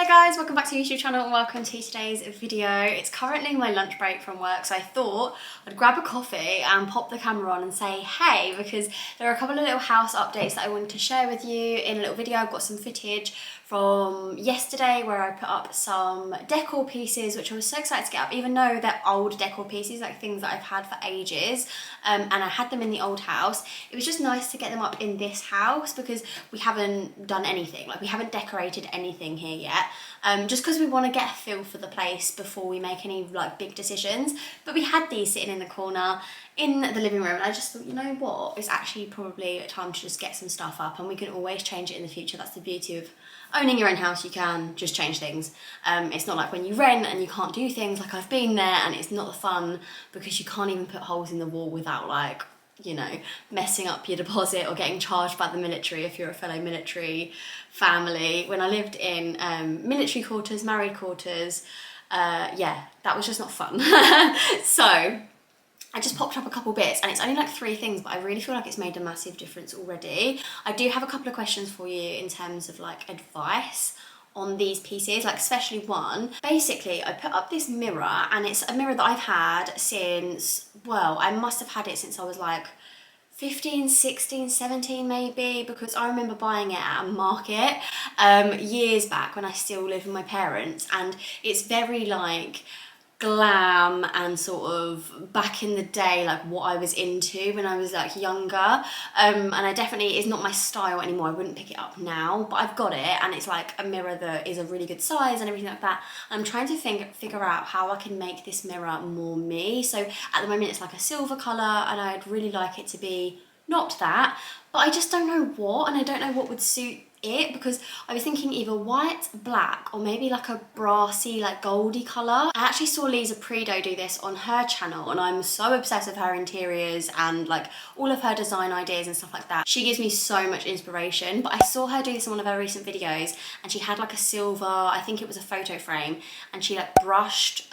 guys, welcome back to the YouTube channel and welcome to today's video. It's currently my lunch break from work, so I thought I'd grab a coffee and pop the camera on and say hey, because there are a couple of little house updates that I wanted to share with you in a little video. I've got some footage from yesterday where I put up some decor pieces, which I was so excited to get up, even though they're old decor pieces, like things that I've had for ages, and I had them in the old house. It was just nice to get them up in this house because we haven't done anything, like we haven't decorated anything here yet, just because we want to get a feel for the place before we make any like big decisions. But we had these sitting in the corner in the living room and I just thought, you know what, it's actually probably time to just get some stuff up, and we can always change it in the future. That's the beauty of owning your own house, you can just change things. It's not like when you rent and you can't do things, like I've been there and it's not the fun because you can't even put holes in the wall without, like, you know, messing up your deposit or getting charged by the military if you're a fellow military family. When I lived in military quarters, married quarters, yeah, that was just not fun. So I just popped up a couple bits and it's only like 3 things, but I really feel like it's made a massive difference already. I do have a couple of questions for you in terms of like advice on these pieces, like especially one. Basically, I put up this mirror and it's a mirror that I've had since, well, I must have had it since I was like 15, 16, 17 maybe, because I remember buying it at a market years back when I still lived with my parents, and it's very like glam and sort of back in the day, like what I was into when I was like younger, and I definitely, it's not my style anymore. I wouldn't pick it up now, but I've got it and it's like a mirror that is a really good size and everything like that. I'm trying to figure out how I can make this mirror more me. So at the moment it's like a silver colour and I'd really like it to be not that, but I just don't know what, and I don't know what would suit it, because I was thinking either white, black, or maybe like a brassy, like goldy colour. I actually saw Lisa Prideaux do this on her channel and I'm so obsessed with her interiors and like all of her design ideas and stuff like that. She gives me so much inspiration, but I saw her do this in one of her recent videos and she had like a silver, I think it was a photo frame, and she like brushed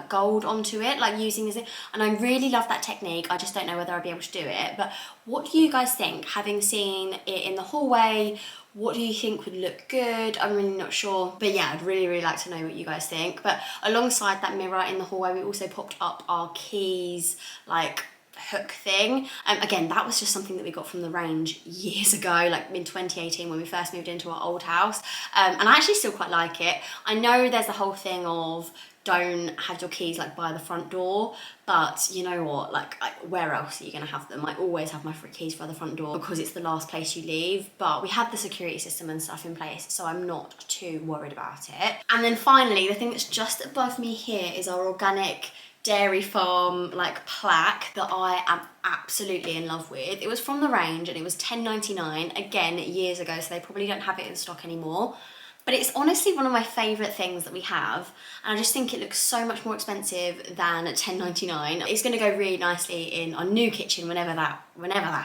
gold onto it, like using this, and I really love that technique. I just don't know whether I'll be able to do it. But what do you guys think, having seen it in the hallway? What do you think would look good? I'm really not sure. But yeah, I'd really like to know what you guys think. But alongside that mirror in the hallway, we also popped up our keys, like hook thing. Again, that was just something that we got from the range years ago, like in 2018 when we first moved into our old house. And I actually still quite like it. I know there's the whole thing of don't have your keys like by the front door, but you know what, like where else are you gonna have them? I always have my keys by the front door because it's the last place you leave, but we have the security system and stuff in place, so I'm not too worried about it. And then finally, the thing that's just above me here is our organic dairy farm like plaque that I am absolutely in love with. It was from the range and it was $10.99, again years ago, so they probably don't have it in stock anymore. But it's honestly one of my favourite things that we have, and I just think it looks so much more expensive than $10.99. It's going to go really nicely in our new kitchen whenever that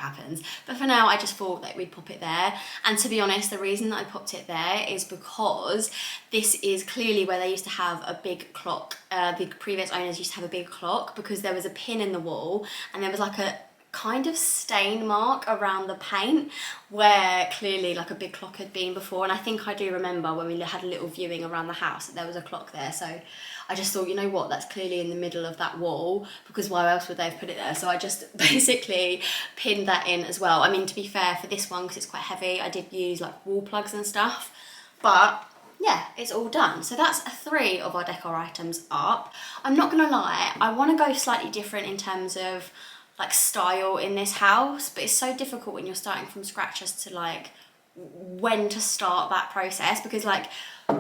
happens. But for now, I just thought that we'd pop it there. And to be honest, the reason that I popped it there is because this is clearly where they used to have a big clock. The previous owners used to have a big clock because there was a pin in the wall and there was like a kind of stain mark around the paint where clearly like a big clock had been before. And I think I do remember when we had a little viewing around the house that there was a clock there, so I just thought, you know what, that's clearly in the middle of that wall, because why else would they have put it there? So I just basically pinned that in as well. I mean, to be fair, for this one, because it's quite heavy, I did use like wall plugs and stuff, but yeah, it's all done. So that's 3 of our decor items up. I'm not gonna lie, I want to go slightly different in terms of like style in this house, but it's so difficult when you're starting from scratch as to like when to start that process, because like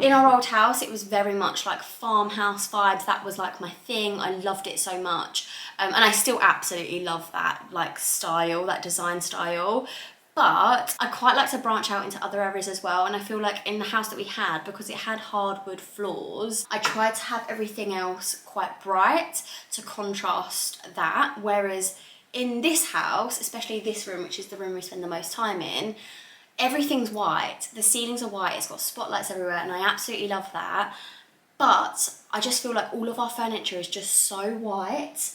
in our old house it was very much like farmhouse vibes. That was like my thing. I loved it so much, and I still absolutely love that like style, that design style. But I quite like to branch out into other areas as well, and I feel like in the house that we had, because it had hardwood floors, I tried to have everything else quite bright to contrast that, whereas in this house, especially this room, which is the room we spend the most time in, everything's white. The ceilings are white, it's got spotlights everywhere, and I absolutely love that. But I just feel like all of our furniture is just so white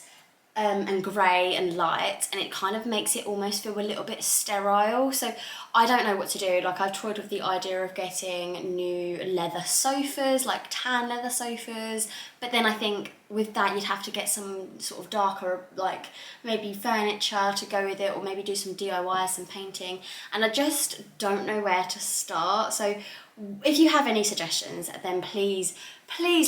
and grey and light, and it kind of makes it almost feel a little bit sterile. So I don't know what to do. Like, I've toyed with the idea of getting new leather sofas, like tan leather sofas, but then I think with that you'd have to get some sort of darker, like maybe furniture to go with it, or maybe do some DIY, some painting, and I just don't know where to start. So if you have any suggestions, then please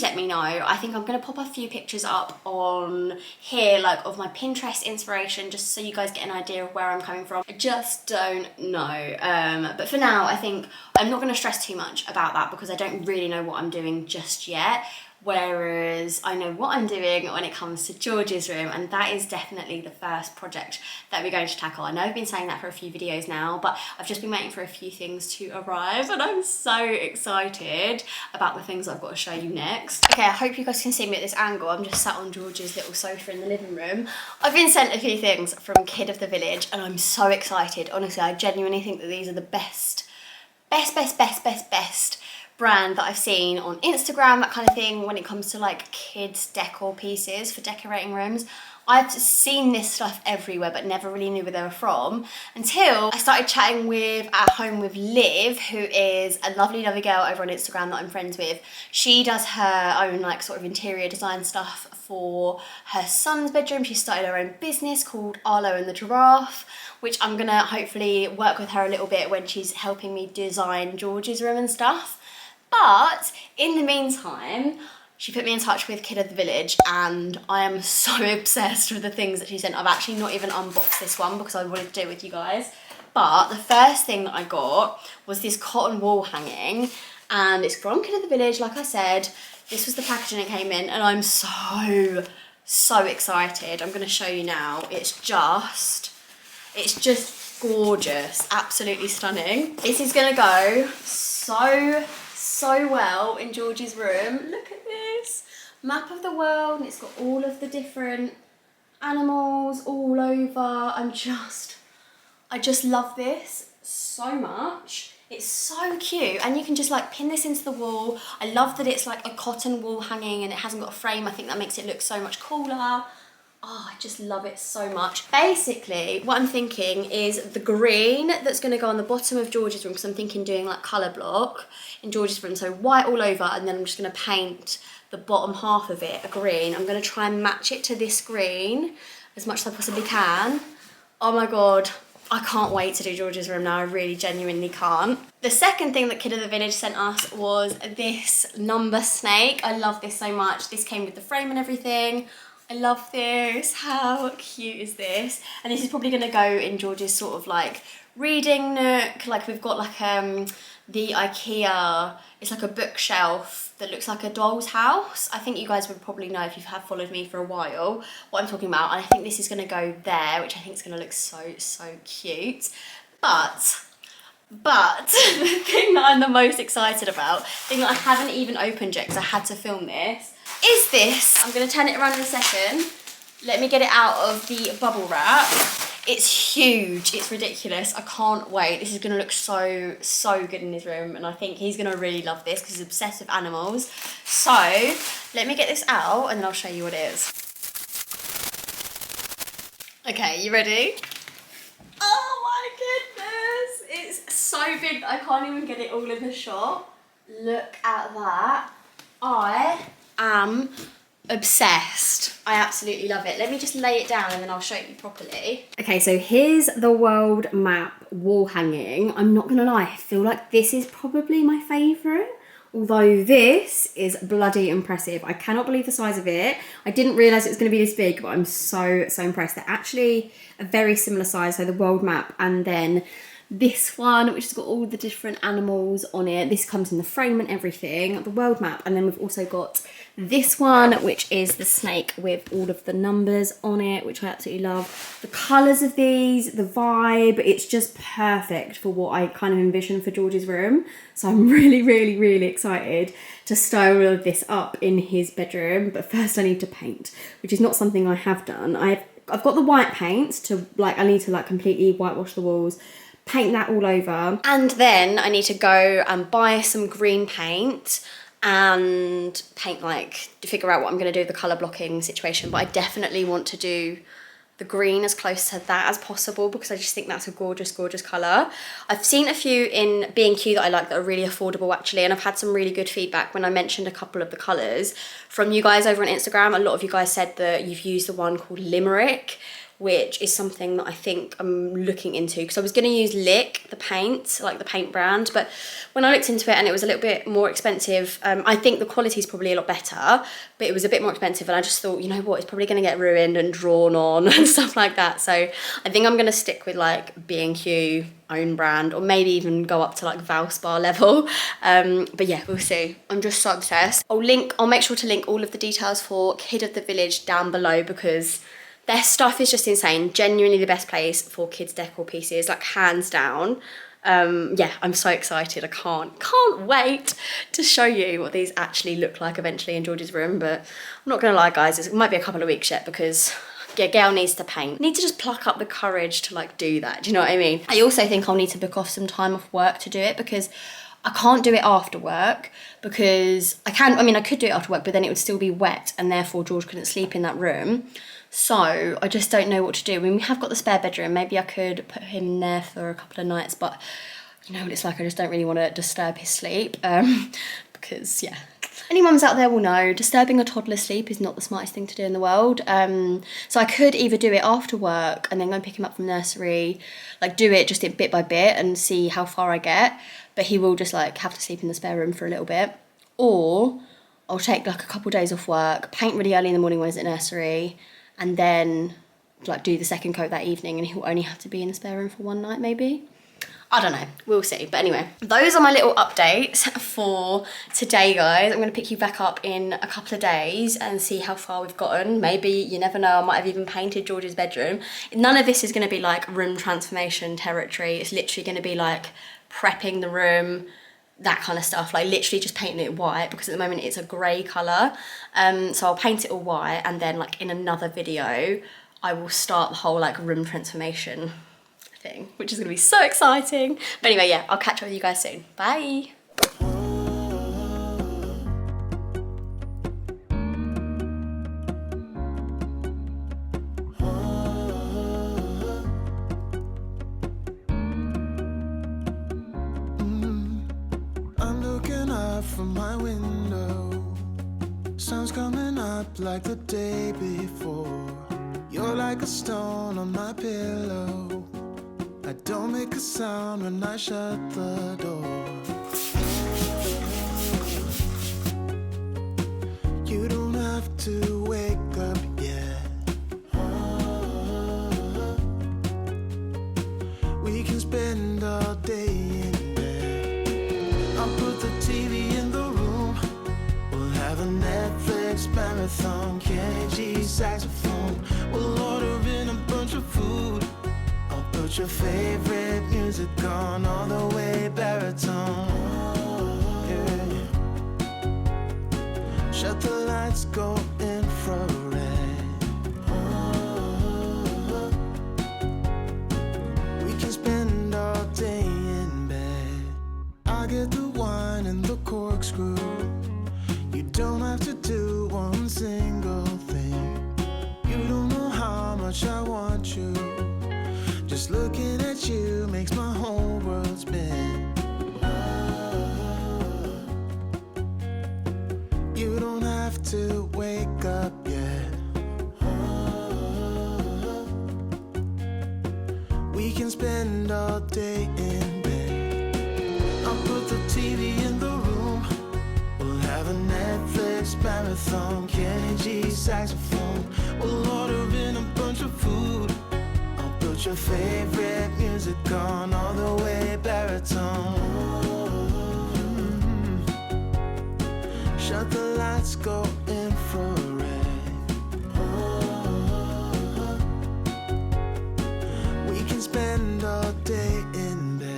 let me know. I think I'm going to pop a few pictures up on here, like of my Pinterest inspiration, just so you guys get an idea of where I'm coming from. I just don't know. But for now, I think I'm not going to stress too much about that because I don't really know what I'm doing just yet. Whereas I know what I'm doing when it comes to George's room, and that is definitely the first project that we're going to tackle. I know I've been saying that for a few videos now, but I've just been waiting for a few things to arrive, and I'm so excited about the things I've got to show you next. Okay, I hope you guys can see me at this angle. I'm just sat on George's little sofa in the living room. I've been sent a few things from Kid of the Village, and I'm so excited. Honestly, I genuinely think that these are the best brand that I've seen on Instagram, that kind of thing, when it comes to like kids decor pieces for decorating rooms. I've seen this stuff everywhere but never really knew where they were from until I started chatting with At Home with Liv, who is a lovely girl over on Instagram that I'm friends with. She does her own like sort of interior design stuff for her son's bedroom. She started her own business called Arlo and the Giraffe, which I'm gonna hopefully work with her a little bit when she's helping me design George's room and stuff. But in the meantime, she put me in touch with Kid of the Village, and I am so obsessed with the things that she sent. I've actually not even unboxed this one because I wanted to do it with you guys. But the first thing that I got was this cotton wall hanging, and it's from Kid of the Village, like I said. This was the packaging it came in, and I'm so excited. I'm going to show you now. It's just gorgeous, absolutely stunning. This is going to go so well in George's room. Look at this map of the world, and it's got all of the different animals all over. I just love this so much. It's so cute, and you can just like pin this into the wall. I love that it's like a cotton wall hanging and it hasn't got a frame. I think that makes it look so much cooler. Oh, I just love it so much. Basically, what I'm thinking is the green that's going to go on the bottom of George's room, because I'm thinking doing like colour block in George's room, so white all over, and then I'm just going to paint the bottom half of it a green. I'm going to try and match it to this green as much as I possibly can. Oh my god, I can't wait to do George's room now. I really genuinely can't. The second thing that Kid of the Village sent us was this number snake. I love this so much. This came with the frame and everything. I love this. How cute is this? And this is probably going to go in George's sort of like reading nook. Like we've got like the IKEA, it's like a bookshelf that looks like a doll's house. I think you guys would probably know if you have followed me for a while what I'm talking about. And I think this is going to go there, which I think is going to look so cute. But the thing that I'm the most excited about, the thing that I haven't even opened yet because I had to film this, is this. I'm going to turn it around in a second. Let me get it out of the bubble wrap. It's huge. It's ridiculous. I can't wait. This is going to look so good in his room, and I think he's going to really love this because he's obsessed with animals. So let me get this out and then I'll show you what it is. Okay, you ready? Oh my goodness. It's so big that I can't even get it all in the shot. Look at that. I am obsessed. I absolutely love it. Let me just lay it down and then I'll show you properly. Okay, so here's the world map wall hanging. I'm not gonna lie, I feel like this is probably my favourite. Although this is bloody impressive. I cannot believe the size of it. I didn't realise it was going to be this big, but I'm so impressed. They're actually a very similar size, so the world map and then this one, which has got all the different animals on it. This comes in the frame and everything, the world map. And then we've also got this one, which is the snake with all of the numbers on it, which I absolutely love. The colours of these, the vibe, it's just perfect for what I kind of envision for George's room. So I'm really excited to style all of this up in his bedroom. But first I need to paint, which is not something I have done. I've got the white paint to I need to completely whitewash the walls, paint that all over, and then I need to go and buy some green paint and paint, like, to figure out what I'm going to do with the colour blocking situation. But I definitely want to do the green as close to that as possible, because I just think that's a gorgeous, gorgeous colour. I've seen a few in B&Q that I like that are really affordable actually, and I've had some really good feedback when I mentioned a couple of the colours from you guys over on Instagram. A lot of you guys said that you've used the one called Limerick, which is something that I think I'm looking into, because I was going to use Lick, the paint, like the paint brand, but when I looked into it and it was a little bit more expensive, I think the quality is probably a lot better, but it was a bit more expensive, and I just thought, you know what, it's probably going to get ruined and drawn on and stuff like that. So I think I'm going to stick with like B&Q own brand, or maybe even go up to like Valspar level. But yeah, we'll see. I'm just so obsessed. I'll make sure to link all of the details for Kid of the Village down below, because their stuff is just insane. Genuinely the best place for kids decor pieces, like hands down. Yeah, I'm so excited. I can't wait to show you what these actually look like eventually in George's room. But I'm not gonna lie, guys, it might be a couple of weeks yet, because yeah, girl needs to paint. Need to just pluck up the courage to like do that. Do you know what I mean? I also think I'll need to book off some time off work to do it, because I can't do it after work, because I could do it after work, but then it would still be wet, and therefore George couldn't sleep in that room. So I just don't know what to do. I mean, we have got the spare bedroom. Maybe I could put him there for a couple of nights, but you know what it's like, I just don't really want to disturb his sleep, because yeah. Any mums out there will know, disturbing a toddler's sleep is not the smartest thing to do in the world. So I could either do it after work and then go and pick him up from nursery, like do it just bit by bit and see how far I get, but he will just like have to sleep in the spare room for a little bit. Or I'll take like a couple of days off work, paint really early in the morning when he's at nursery, and then like do the second coat that evening, and he'll only have to be in the spare room for one night maybe. I don't know, we'll see. But anyway, those are my little updates for today, guys. I'm gonna pick you back up in a couple of days and see how far we've gotten. Maybe, you never know, I might have even painted George's bedroom. None of this is gonna be like room transformation territory. It's literally gonna be like prepping the room, that kind of stuff, like literally just painting it white, because at the moment it's a grey colour. So I'll paint it all white, and then like in another video I will start the whole like room transformation thing, which is gonna be so exciting. But anyway, yeah, I'll catch up with you guys soon. Bye. I'm looking out from my window, sun's coming up like the day before. You're like a stone on my pillow, I don't make a sound when I shut the door. You don't have to wake up yet, we can spend all day in bed. I'll put the TV in the room, we'll have a Netflix marathon, Kenny G saxophone, we'll order in a bunch of food. Put your favorite music on all the way baritone. Yeah. Shut the lights, go infrared. We can spend all day in bed. I get the wine and the corkscrew. You don't have to do one single thing. You don't know how much I want you. Just looking at you makes my whole world spin. You don't have to wake up yet, we can spend all day in bed. I'll put the TV in the room, we'll have a Netflix marathon, Kenny G saxophone, we'll order in a bunch of food. Put your favorite music on all the way baritone. Shut the lights, go infrared. We can spend all day in bed.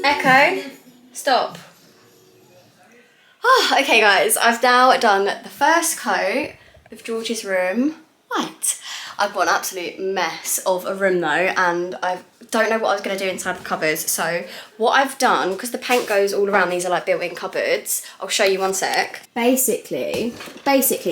Echo, stop. Oh, okay guys, I've now done the first coat of George's room white. I've got an absolute mess of a room though, and I don't know what I was going to do inside the cupboards. So what I've done, because the paint goes all around, these are like built-in cupboards. I'll show you one sec. Basically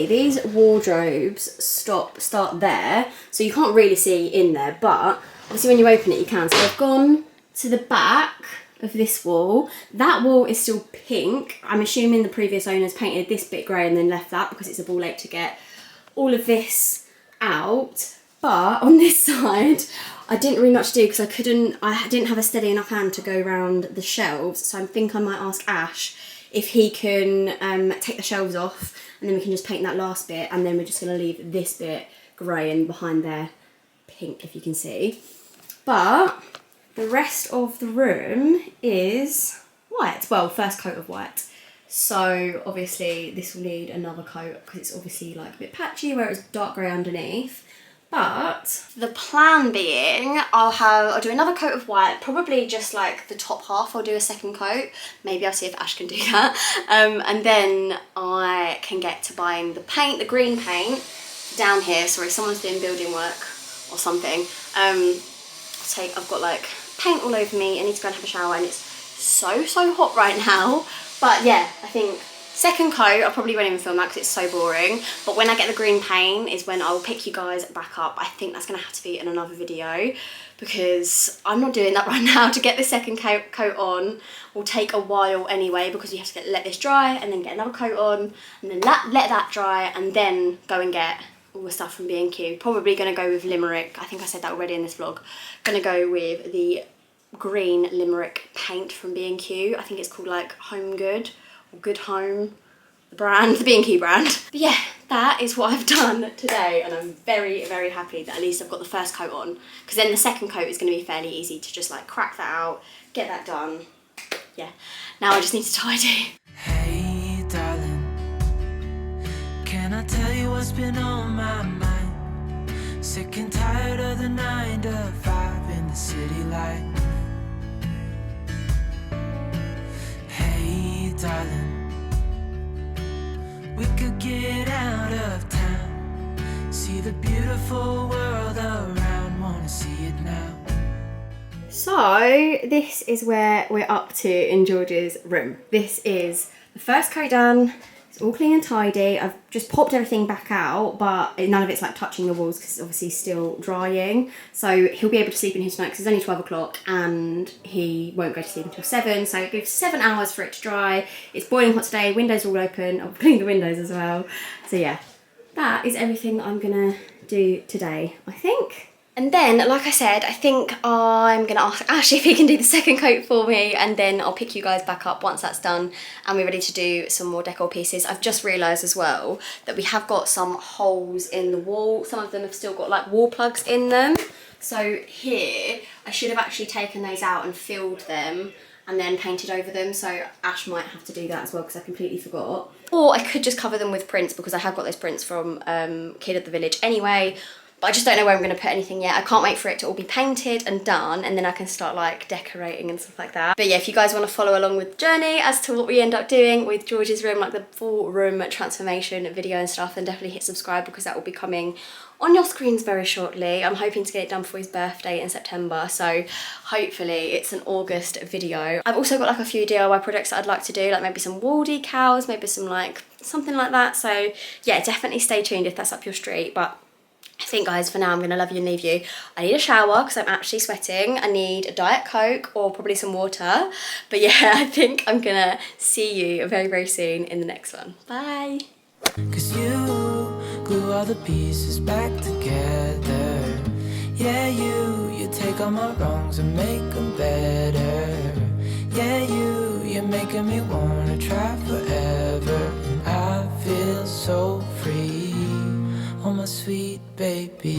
these wardrobes start there, so you can't really see in there, but obviously when you open it you can. So I've gone to the back of this wall. That wall is still pink. I'm assuming the previous owners painted this bit grey and then left that because it's a ball late to get all of this out. But on this side I didn't really much do because I didn't have a steady enough hand to go around the shelves, so I think I might ask Ash if he can take the shelves off, and then we can just paint that last bit, and then we're just going to leave this bit grey and behind there pink, if you can see. But the rest of the room is white, well, first coat of white. So obviously this will need another coat because it's obviously like a bit patchy where it's dark grey underneath. But the plan being, I'll do another coat of white, probably just like the top half. I'll do a second coat. Maybe I'll see if Ash can do that. And then I can get to buying the paint, the green paint down here. Sorry, someone's doing building work or something. I've got like paint all over me. I need to go and have a shower, and it's so hot right now. But yeah, I think second coat, I probably won't even film that because it's so boring. But when I get the green paint is when I'll pick you guys back up. I think that's going to have to be in another video because I'm not doing that right now. To get the second coat on will take a while anyway, because you have to let this dry and then get another coat on and then let that dry and then go and get all the stuff from B&Q. Probably going to go with Limerick. I think I said that already in this vlog. Going to go with the green Limerick paint from B&Q. I think it's called like Home Good or Good Home, the brand, the B&Q brand. But yeah, that is what I've done today, and I'm very happy that at least I've got the first coat on, because then the second coat is going to be fairly easy to just like crack that out, get that done. Yeah, now I just need to tidy. Hey darling, can I tell you what's been on my mind? Sick and tired of the 9 to 5 in the city life. Hey darling, we could get out of town, see the beautiful world around, wanna see it now. So this is where we're up to in George's room. This is the first coat done. It's all clean and tidy. I've just popped everything back out, but none of it's like touching the walls because it's obviously still drying. So he'll be able to sleep in here tonight because it's only 12 o'clock and he won't go to sleep until 7. So it gives 7 hours for it to dry. It's boiling hot today, windows all open. I'll clean the windows as well. So yeah, that is everything that I'm gonna do today, I think. And then, like I said, I think I'm going to ask Ash if he can do the second coat for me, and then I'll pick you guys back up once that's done and we're ready to do some more decor pieces. I've just realised as well that we have got some holes in the wall. Some of them have still got like wall plugs in them. So here, I should have actually taken those out and filled them and then painted over them. So Ash might have to do that as well because I completely forgot. Or I could just cover them with prints because I have got those prints from Kid at the Village anyway. But I just don't know where I'm going to put anything yet. I can't wait for it to all be painted and done, and then I can start like decorating and stuff like that. But yeah, if you guys want to follow along with the journey as to what we end up doing with George's room, like the full room transformation video and stuff, then definitely hit subscribe because that will be coming on your screens very shortly. I'm hoping to get it done for his birthday in September, so hopefully it's an August video. I've also got like a few DIY projects that I'd like to do, like maybe some wall decals, maybe some like something like that. So yeah, definitely stay tuned if that's up your street. But I think guys, for now I'm going to love you and leave you. I need a shower because I'm actually sweating. I need a Diet Coke or probably some water. But yeah, I think I'm going to see you very soon in the next one. Bye. 'Cause you glue all the pieces back together. Yeah, you take all my wrongs and make them better. Yeah, you're making me wanna try forever. And I feel so free. Oh my sweet baby.